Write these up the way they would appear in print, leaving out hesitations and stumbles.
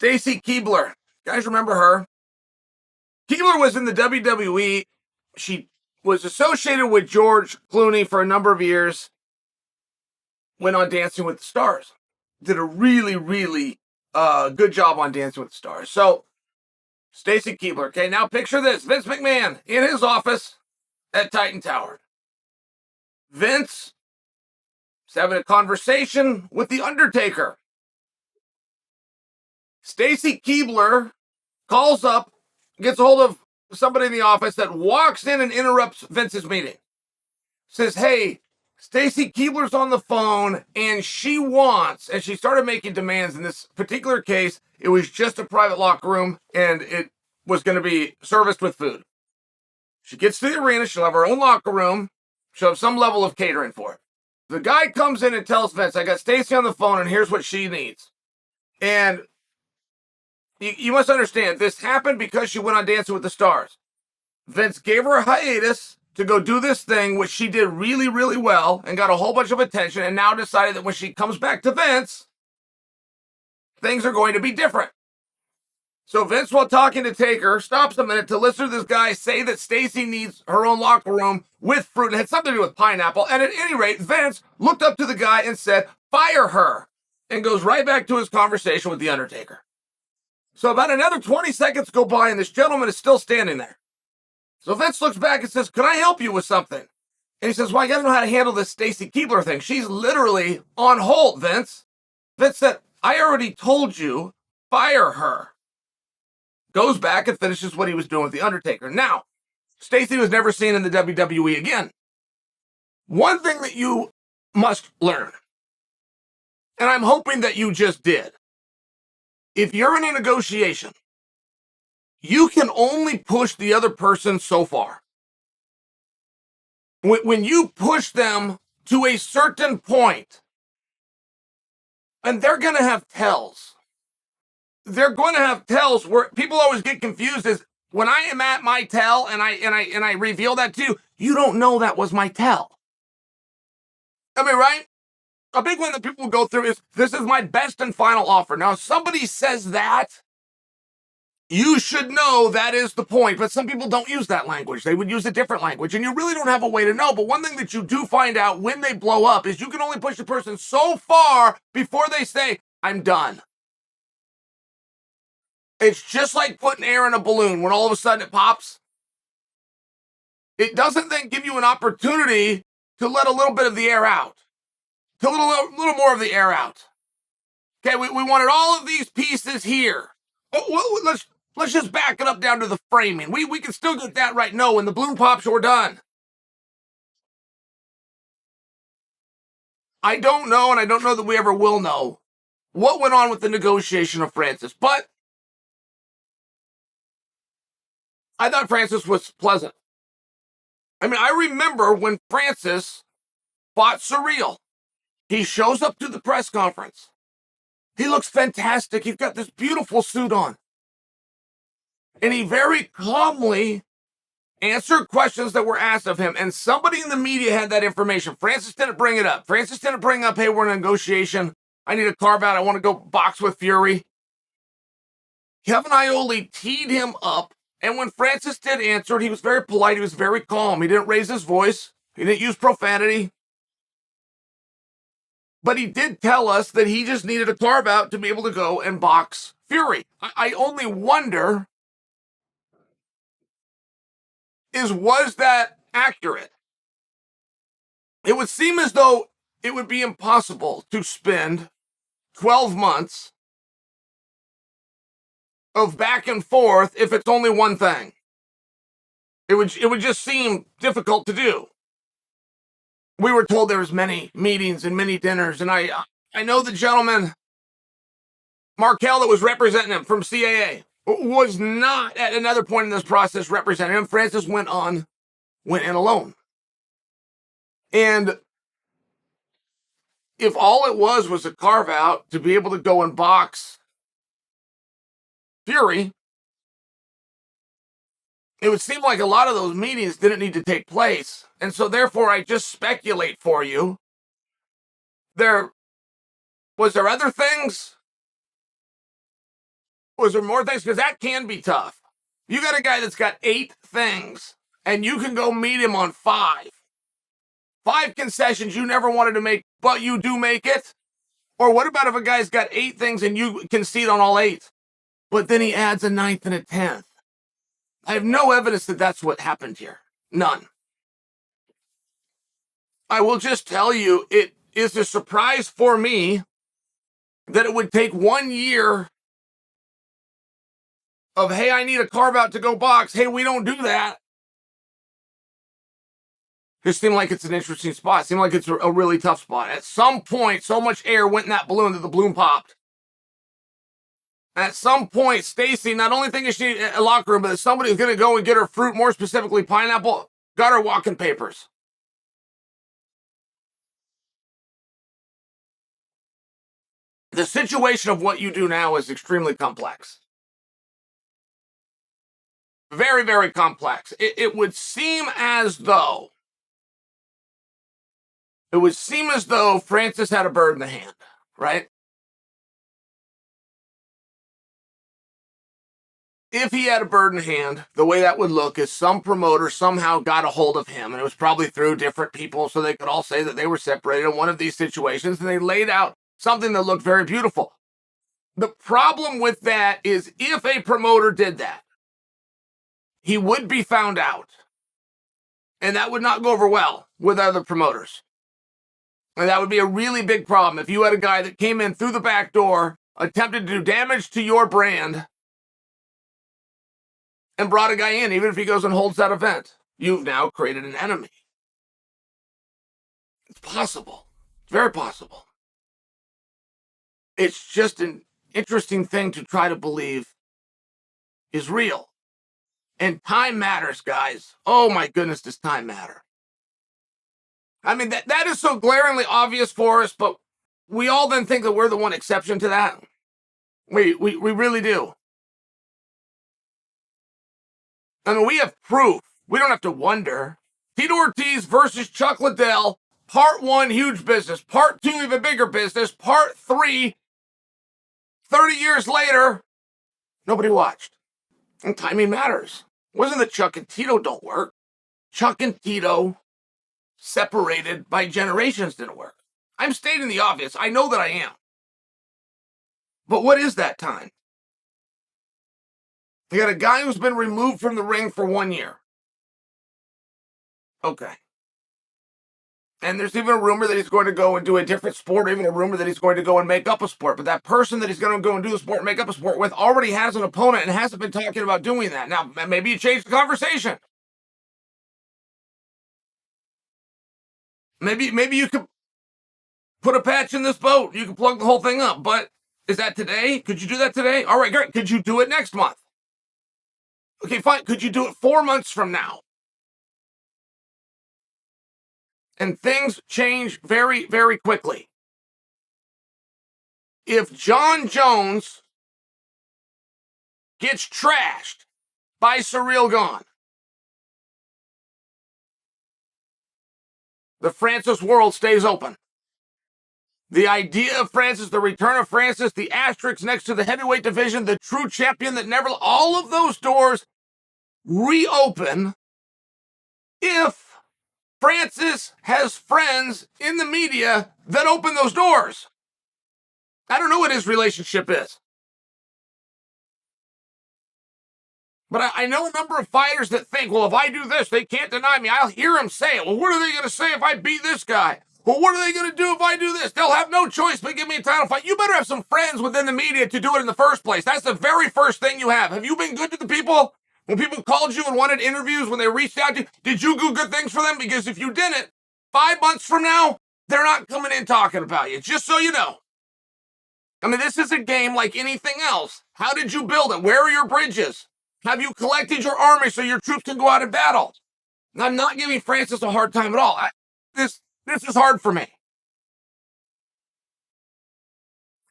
Stacy Keibler. You guys remember her? Keibler was in the WWE. She was associated with George Clooney for a number of years. Went on Dancing with the Stars. Did a really, really good job on Dancing with the Stars. So, Stacy Keibler. Okay, now picture this. Vince McMahon in his office at Titan Tower. Vince is having a conversation with The Undertaker. Stacy Keibler calls up, gets a hold of somebody in the office that walks in and interrupts Vince's meeting. Says, hey, Stacy Keibler's on the phone and she wants, and she started making demands. In this particular case, it was just a private locker room and it was going to be serviced with food. She gets to the arena, she'll have her own locker room, she'll have some level of catering for it. The guy comes in and tells Vince, I got Stacy on the phone and here's what she needs. And you must understand, this happened because she went on Dancing with the Stars. Vince gave her a hiatus to go do this thing, which she did really, really well and got a whole bunch of attention, and now decided that when she comes back to Vince, things are going to be different. So Vince, while talking to Taker, stops a minute to listen to this guy say that Stacy needs her own locker room with fruit, and it had something to do with pineapple. And at any rate, Vince looked up to the guy and said, fire her, and goes right back to his conversation with The Undertaker. So about another 20 seconds go by, and this gentleman is still standing there. So Vince looks back and says, can I help you with something? And he says, well, I got to know how to handle this Stacy Keibler thing. She's literally on hold, Vince. Vince said, I already told you, fire her. Goes back and finishes what he was doing with The Undertaker. Now, Stacy was never seen in the WWE again. One thing that you must learn, and I'm hoping that you just did, if you're in a negotiation, you can only push the other person so far. When you push them to a certain point, and they're going to have tells. They're going to have tells where people always get confused is when I am at my tell and I reveal that to you, you don't know that was my tell. I mean, right? A big one that people go through is, this is my best and final offer. Now, if somebody says that, you should know that is the point, but some people don't use that language. They would use a different language, and you really don't have a way to know. But one thing that you do find out when they blow up is you can only push the person so far before they say, I'm done. It's just like putting air in a balloon when all of a sudden it pops. It doesn't then give you an opportunity to let a little bit of the air out. To let a little more of the air out. Okay, we wanted all of these pieces here. Oh, well, let's just back it up down to the framing. We can still get that right. No, when the balloon pops, we're done. I don't know, and I don't know that we ever will know what went on with the negotiation of Francis, but I thought Francis was pleasant. I mean, I remember when Francis fought Surreal. He shows up to the press conference. He looks fantastic. He's got this beautiful suit on. And he very calmly answered questions that were asked of him. And somebody in the media had that information. Francis didn't bring it up. Francis didn't bring up, hey, we're in a negotiation. I need a carve out. I want to go box with Fury. Kevin Iole teed him up. And when Francis did answer it, he was very polite. He was very calm. He didn't raise his voice. He didn't use profanity. But he did tell us that he just needed a carve out to be able to go and box Fury. I only wonder, was that accurate? It would seem as though it would be impossible to spend 12 months of back and forth if it's only one thing. It would just seem difficult to do. We were told there was many meetings and many dinners, and I know the gentleman, Markel, that was representing him from CAA, was not at another point in this process representing him. Francis went in alone. And if all it was a carve out to be able to go and box Fury, it would seem like a lot of those meetings didn't need to take place. And so therefore, I just speculate for you. Was there other things Was there more things? Because that can be tough. You got a guy that's got 8 things, and you can go meet him on 5. 5 concessions you never wanted to make, but you do make it. Or what about if a guy's got 8 things and you concede on all 8, but then he adds a 9th and a 10th? I have no evidence that that's what happened here. None. I will just tell you, it is a surprise for me that it would take 1 year of, hey, I need a carve out to go box. Hey, we don't do that. It seemed like it's an interesting spot. It seemed like it's a really tough spot. At some point, so much air went in that balloon that the balloon popped. At some point, Stacy, not only thinking she needed a locker room, but that somebody's going to go and get her fruit, more specifically pineapple, got her walking papers. The situation of what you do now is extremely complex. Very, very complex. It would seem as though Francis had a bird in the hand, right? If he had a bird in hand, the way that would look is some promoter somehow got a hold of him, and it was probably through different people so they could all say that they were separated in one of these situations, and they laid out something that looked very beautiful. The problem with that is if a promoter did that, he would be found out, and that would not go over well with other promoters. And that would be a really big problem if you had a guy that came in through the back door, attempted to do damage to your brand, and brought a guy in, even if he goes and holds that event. You've now created an enemy. It's possible. It's very possible. It's just an interesting thing to try to believe is real. And time matters, guys. Oh my goodness, does time matter? I mean, that is so glaringly obvious for us, but we all then think that we're the one exception to that. We really do. I mean, we have proof. We don't have to wonder. Tito Ortiz versus Chuck Liddell, part 1, huge business. Part 2, even bigger business. Part 3, 30 years later, nobody watched. And timing matters. It wasn't that Chuck and Tito don't work. Chuck and Tito, separated by generations, didn't work. I'm stating the obvious. I know that I am. But what is that time? You got a guy who's been removed from the ring for 1 year. Okay. And there's even a rumor that he's going to go and do a different sport, or even a rumor that he's going to go and make up a sport. But that person that he's going to go and do the sport and make up a sport with already has an opponent and hasn't been talking about doing that. Now, maybe you change the conversation. Maybe you could put a patch in this boat. You can plug the whole thing up. But is that today? Could you do that today? All right, great. Could you do it next month? Okay, fine. Could you do it 4 months from now? And things change very, very quickly. If Jon Jones gets trashed by Ciryl Gane, the Francis world stays open. The idea of Francis, the return of Francis, the asterisk next to the heavyweight division, the true champion that never, all of those doors reopen if Francis has friends in the media that open those doors. I don't know what his relationship is. But I know a number of fighters that think, well, if I do this, they can't deny me. I'll hear them say it. Well, what are they going to say if I beat this guy? Well, what are they going to do if I do this? They'll have no choice but give me a title fight. You better have some friends within the media to do it in the first place. That's the very first thing you have. Have you been good to the people? When people called you and wanted interviews, when they reached out to you, did you do good things for them? Because if you didn't, 5 months from now, they're not coming in talking about you, just so you know. I mean, this is a game like anything else. How did you build it? Where are your bridges? Have you collected your army so your troops can go out and battle? And I'm not giving Francis a hard time at all. This is hard for me.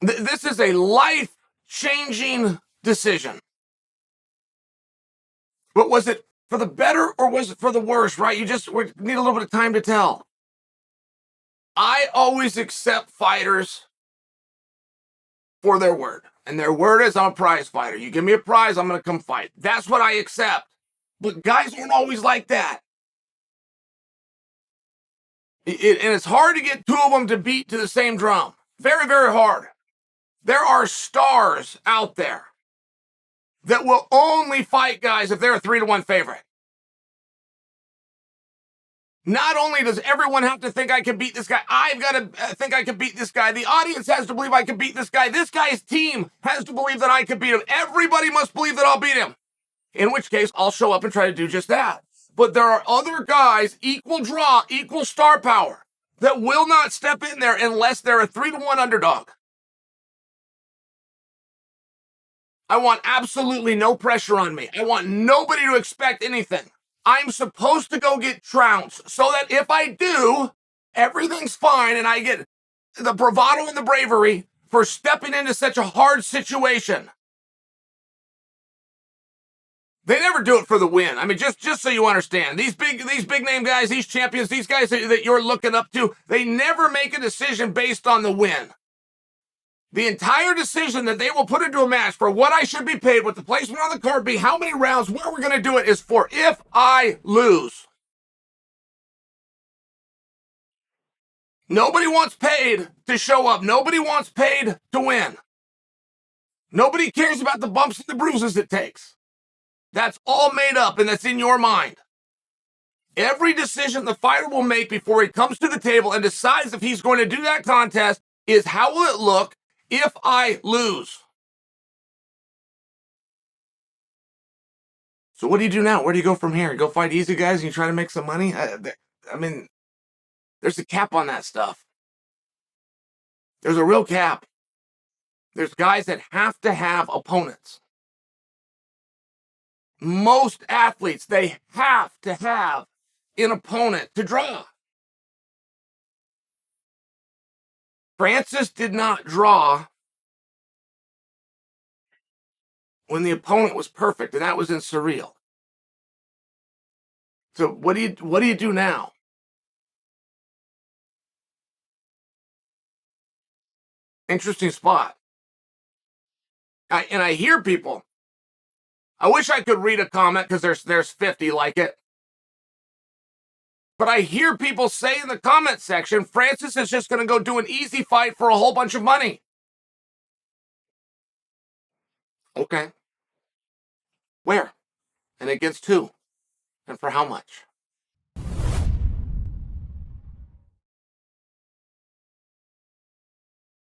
This is a life-changing decision. But was it for the better or was it for the worse, right? You just need a little bit of time to tell. I always accept fighters for their word. And their word is, I'm a prize fighter. You give me a prize, I'm going to come fight. That's what I accept. But guys aren't always like that. And it's hard to get two of them to beat to the same drum. Very, very hard. There are stars out there that will only fight guys if they're a 3-1 favorite. Not only does everyone have to think I can beat this guy, I've got to think I can beat this guy. The audience has to believe I can beat this guy. This guy's team has to believe that I can beat him. Everybody must believe that I'll beat him. In which case, I'll show up and try to do just that. But there are other guys, equal draw, equal star power, that will not step in there unless they're a 3-1 underdog. I want absolutely no pressure on me. I want nobody to expect anything. I'm supposed to go get trounced so that if I do, everything's fine and I get the bravado and the bravery for stepping into such a hard situation. They never do it for the win. I mean, just so you understand, these big name guys, these champions, these guys that you're looking up to, they never make a decision based on the win. The entire decision that they will put into a match for what I should be paid, what the placement on the card be, how many rounds, where we're going to do it, is for if I lose. Nobody wants paid to show up. Nobody wants paid to win. Nobody cares about the bumps and the bruises it takes. That's all made up, and that's in your mind. Every decision the fighter will make before he comes to the table and decides if he's going to do that contest is how will it look if I lose. So what do you do now? Where do you go from here? Go fight easy guys and you try to make some money? I mean, there's a cap on that stuff. There's a real cap. There's guys that have to have opponents. Most athletes, they have to have an opponent to draw. Francis did not draw when the opponent was perfect, and that was in Surreal. So what do you do now? Interesting spot. I hear people. I wish I could read a comment because there's 50 like it. But I hear people say in the comment section, Francis is just going to go do an easy fight for a whole bunch of money. Okay. Where? And against who? And for how much?